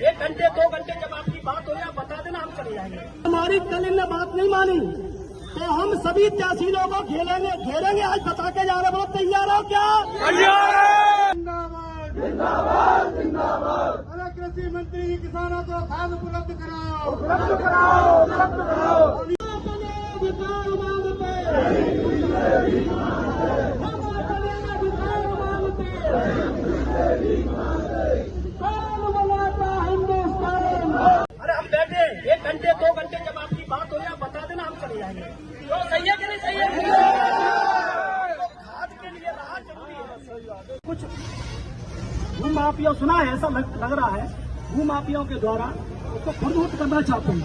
1 घंटे 2 घंटे जब आपकी बात हो या बता देना, हम चले जाएंगे। हमारी कल इनने बात नहीं मानी तो हम सभी तहसीलों को घेरेंगे। आज बता के जा रहे, बोलो तैयार हो क्या? जिंदाबाद जिंदाबाद जिंदाबाद। अरे कृषि मंत्री, किसानों को खाद उपलब्ध कराओ, उपलब्ध कराओ, उपलब्ध कराओ। अरे हम बैठे 1 घंटे 2 घंटे जब आपकी बात हो या बता देना, हम चले जाएंगे। तो सही है कि नहीं सही है? खाद के लिए राहत जरूरी है। कुछ भू माफिया सुना है, ऐसा लग रहा है भू माफियाओं के द्वारा उसको खुर्द करना चाहते हैं।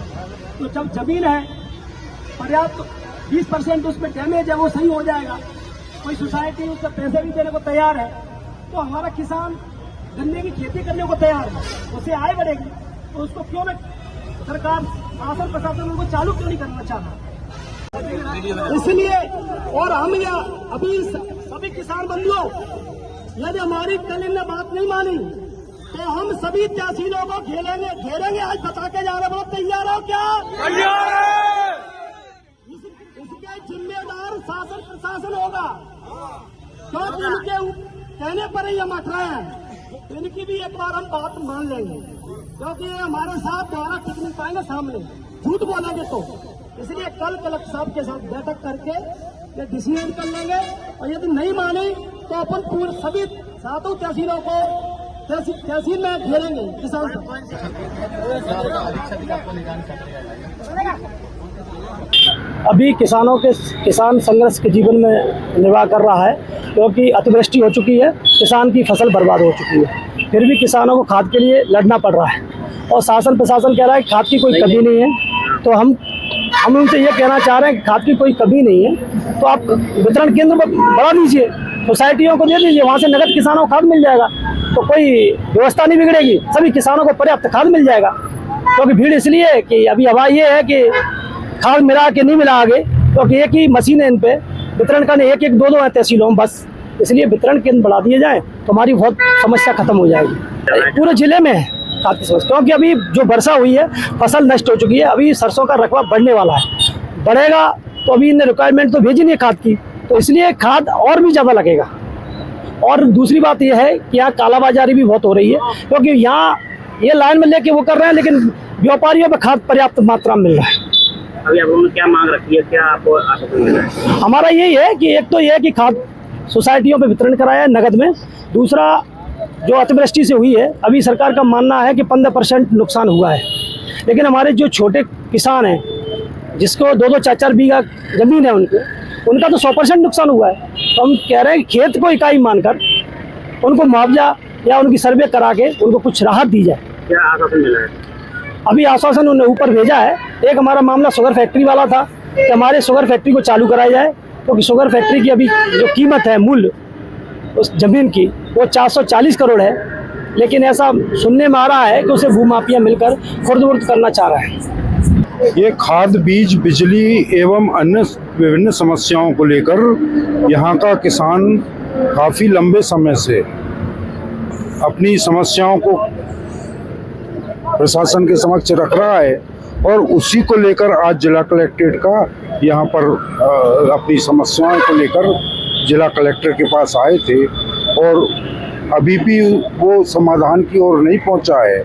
तो जब जमीन है पर्याप्त 20% उसमें डैमेज है, वो सही हो जाएगा। कोई सोसाइटी उससे पैसे भी देने को तैयार है, तो हमारा किसान गन्ने की खेती करने को तैयार है, उससे आय बढ़ेगी। तो उसको क्यों न सरकार शासन प्रशासन उनको चालू क्यों नहीं करना चाह रहा? इसलिए और हम यहाँ अभी सभी किसान बंधुओं, यदि हमारी कल इनने बात नहीं मानी तो हम सभी तहसीलों को घेरेंगे। आज बता के जा रहे, बोलो तैयार हो क्या? इसके जिम्मेदार शासन प्रशासन होगा, क्योंकि उनके कहने पर ही हम अट रहे हैं। इनकी भी एक बार हम बात मान लेंगे, क्योंकि ये हमारे साथ दोबारा टिक नहीं पाएंगे, सामने झूठ बोलेंगे तो। इसलिए कल कलेक्टर साहब के साथ बैठक करके ये डिसीजन कर लेंगे, और यदि नहीं माने तो अपन पूरे सभी सातों तहसीलों को तहसील में घेरेंगे किसान। अभी किसान संघर्ष के जीवन में निर्वाह कर रहा है, क्योंकि अतिवृष्टि हो चुकी है, किसान की फसल बर्बाद हो चुकी है। फिर भी किसानों को खाद के लिए लड़ना पड़ रहा है, और शासन प्रशासन कह रहा है कि खाद की कोई कमी नहीं है। तो हम उनसे ये कहना चाह रहे हैं कि खाद की कोई कमी नहीं है, तो आप वितरण केंद्र बढ़ा दीजिए, सोसाइटियों को दे दीजिए, वहाँ से नगद किसानों को खाद मिल जाएगा, तो कोई व्यवस्था नहीं बिगड़ेगी, सभी किसानों को पर्याप्त खाद मिल जाएगा। क्योंकि भीड़ इसलिए है कि अभी हवा ये है कि खाद मिला के नहीं मिला आगे, क्योंकि एक ही मशीन है इन पे वितरण करने, 1-1, 2-2 है तहसीलों में बस। इसलिए वितरण केंद्र बढ़ा दिए जाए तो हमारी बहुत समस्या खत्म हो जाएगी। पूरे जिले में है खाद की समस्या, क्योंकि अभी जो वर्षा हुई है फसल नष्ट हो चुकी है। अभी सरसों का रकबा बढ़ने वाला है, बढ़ेगा तो अभी इन्हें रिक्वायरमेंट तो भेजी नहीं है खाद की, तो इसलिए खाद और भी ज़्यादा लगेगा। और दूसरी बात यह है कि यहाँ कालाबाजारी भी बहुत हो रही है, क्योंकि यहाँ ये लाइन में लेके वो कर रहे हैं, लेकिन व्यापारियों पर खाद पर्याप्त मात्रा में मिल रहा है। अभी आप लोगों ने क्या मांग रखी है, क्या आपको आश्वासन मिला है? हमारा यही है कि एक तो यह है कि खाद सोसाइटियों पे वितरण कराया है नगद में। दूसरा, जो अतिवृष्टि से हुई है, अभी सरकार का मानना है कि 15% नुकसान हुआ है, लेकिन हमारे जो छोटे किसान हैं जिसको 2-2, 4-4 बीघा जमीन है उनका तो 100% नुकसान हुआ है। तो हम कह रहे हैं कि खेत को इकाई मानकर उनको मुआवजा या उनकी सर्वे करा के उनको कुछ राहत दी जाए। क्या आश्वासन मिला है? अभी आश्वासन उन्हें ऊपर भेजा है। एक हमारा मामला शुगर फैक्ट्री वाला था कि हमारे शुगर फैक्ट्री को चालू कराया जाए, क्योंकि शुगर फैक्ट्री की अभी जो कीमत है, मूल्य उस जमीन की, वो 440 करोड़ है, लेकिन ऐसा सुनने में आ रहा है कि उसे भूमाफिया मिलकर खुर्द करना चाह रहा है। ये खाद, बीज, बिजली एवं अन्य विभिन्न समस्याओं को लेकर यहाँ का किसान काफ़ी लंबे समय से अपनी समस्याओं को प्रशासन के समक्ष रख रहा है, और उसी को लेकर आज जिला कलेक्ट्रेट का यहाँ पर अपनी समस्याओं को लेकर जिला कलेक्टर के पास आए थे, और अभी भी वो समाधान की ओर नहीं पहुँचा है।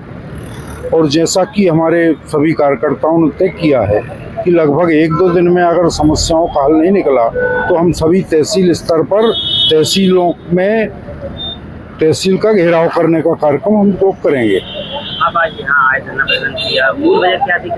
और जैसा कि हमारे सभी कार्यकर्ताओं ने तय किया है कि लगभग 1-2 दिन में अगर समस्याओं का हल नहीं निकला तो हम सभी तहसील स्तर पर तहसीलों में तहसील का घेराव करने का कार्यक्रम हम लोग करेंगे। आप आज यहाँ आए, धरना प्रदर्शन किया, मूल वजह क्या थी?